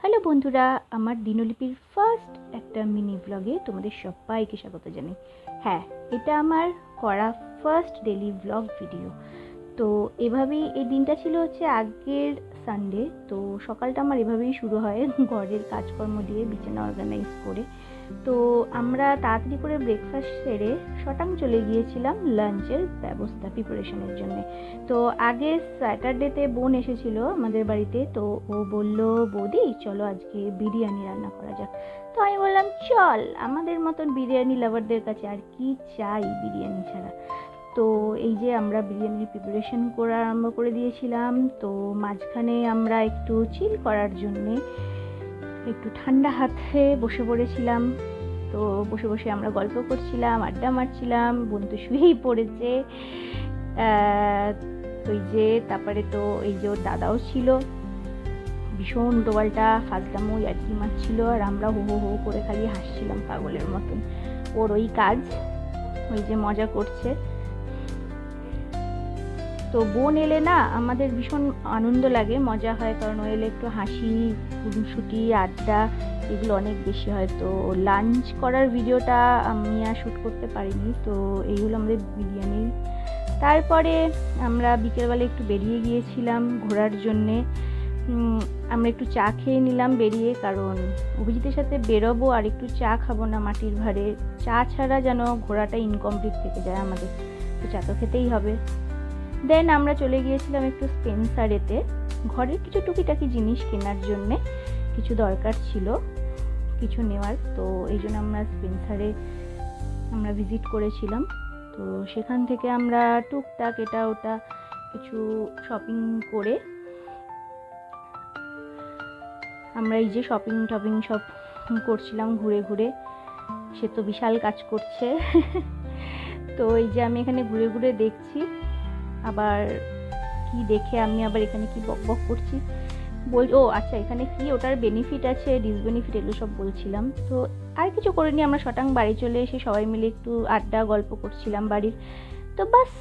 Hello বন্ধুরা, আমার দিনলিপির first একটা মিনি ব্লগে তোমাদের সবাইকে স্বাগত জানাই। হ্যাঁ, এটা আমার করা ফার্স্ট ডেইলি ব্লগ ভিডিও। তো এভাবেই এই দিনটা ছিল হচ্ছে আগের সানডে। তো সকালটা আমার এভাবেই শুরু হয় ঘরের কাজকর্ম দিয়ে, বিছানা অর্গানাইজ করে। তো আমরা তাড়াতাড়ি করে ব্রেকফাস্ট সেরে শটাং চলে গিয়েছিলাম লাঞ্চের ব্যবস্থা প্রিপারেশনের জন্য। তো আগে স্যাটারডেতে বোন এসেছিল আমাদের বাড়িতে। তো ও বলল, বৌদি চলো আজকে বিরিয়ানি রান্না করা যাক। তো আমি বললাম চল, আমাদের মতন বিরিয়ানি লাভারদের কাছে আর কি চাই বিরিয়ানি ছাড়া। তো এই যে আমরা বিরিয়ানির প্রিপারেশন করা আরম্ভ করে দিয়েছিলাম। তো মাঝখানে আমরা একটু চিল করার জন্যে একটু ঠান্ডা হাতে বসে পড়েছিলাম। তো বসে বসে আমরা গল্প করছিলাম, আড্ডা মারছিলাম। বোন তো শুয়েই পড়েছে। ওই যে তারপরে তো এই যে ওর দাদাও ছিল, ভীষণ উল্টোপাল্টা ফাজলামো ইয়ার্কি মারছিল, আর আমরা হো হো হো করে খালি হাসছিলাম পাগলের মতন। ওর ওই কাজ, ওই যে মজা করছে। তো বোন এলে না আমাদের ভীষণ আনন্দ লাগে, মজা হয়, কারণ ও এলে একটু হাসি খুনসুটি আড্ডা এগুলো অনেক বেশি হয়। তো লাঞ্চ করার ভিডিওটা আমি আর শ্যুট করতে পারিনি। তো এইগুলো আমাদের বিরিয়ানির। তারপরে আমরা বিকেলবেলা একটু বেরিয়ে গিয়েছিলাম ঘোরার জন্যে। আমরা একটু চা খেয়ে নিলাম বেরিয়ে, কারণ অভিজিতের সাথে বেরোবো আর একটু চা খাবো না মাটির ভারে। চা ছাড়া যেন ঘোরাটা ইনকমপ্লিট থেকে যায় আমাদের। তো চা তো খেতেই হবে। দেন আমরা চলে গিয়েছিলাম একটু স্পেন্সারেতে, ঘরের কিছু টুকিটাকি জিনিস কেনার জন্যে। কিছু দরকার ছিল কিছু নেওয়ার। তো এই জন্য আমরা স্পেন্সারে ভিজিট করেছিলাম। তো সেখান থেকে আমরা টুকটাক এটা ওটা কিছু শপিং করে আমরা এই যে শপিং টপিং সব করছিলাম ঘুরে ঘুরে। সে তো বিশাল কাজ করছে। তো এই যে আমি এখানে ঘুরে ঘুরে দেখছি, আবার কি দেখে আমি আবার এখানে কি বক বক করছি ও আচ্ছা, এখানে কি ওটার বেনিফিট আছে ডিসবেনিফিট এগুলো সব বলছিলাম। তো আর কিছু করিনি, আমরা শটাং বাড়ি চলে এসে সবাই মিলে একটু আড্ডা গল্প করছিলাম বাড়ির। তো বাস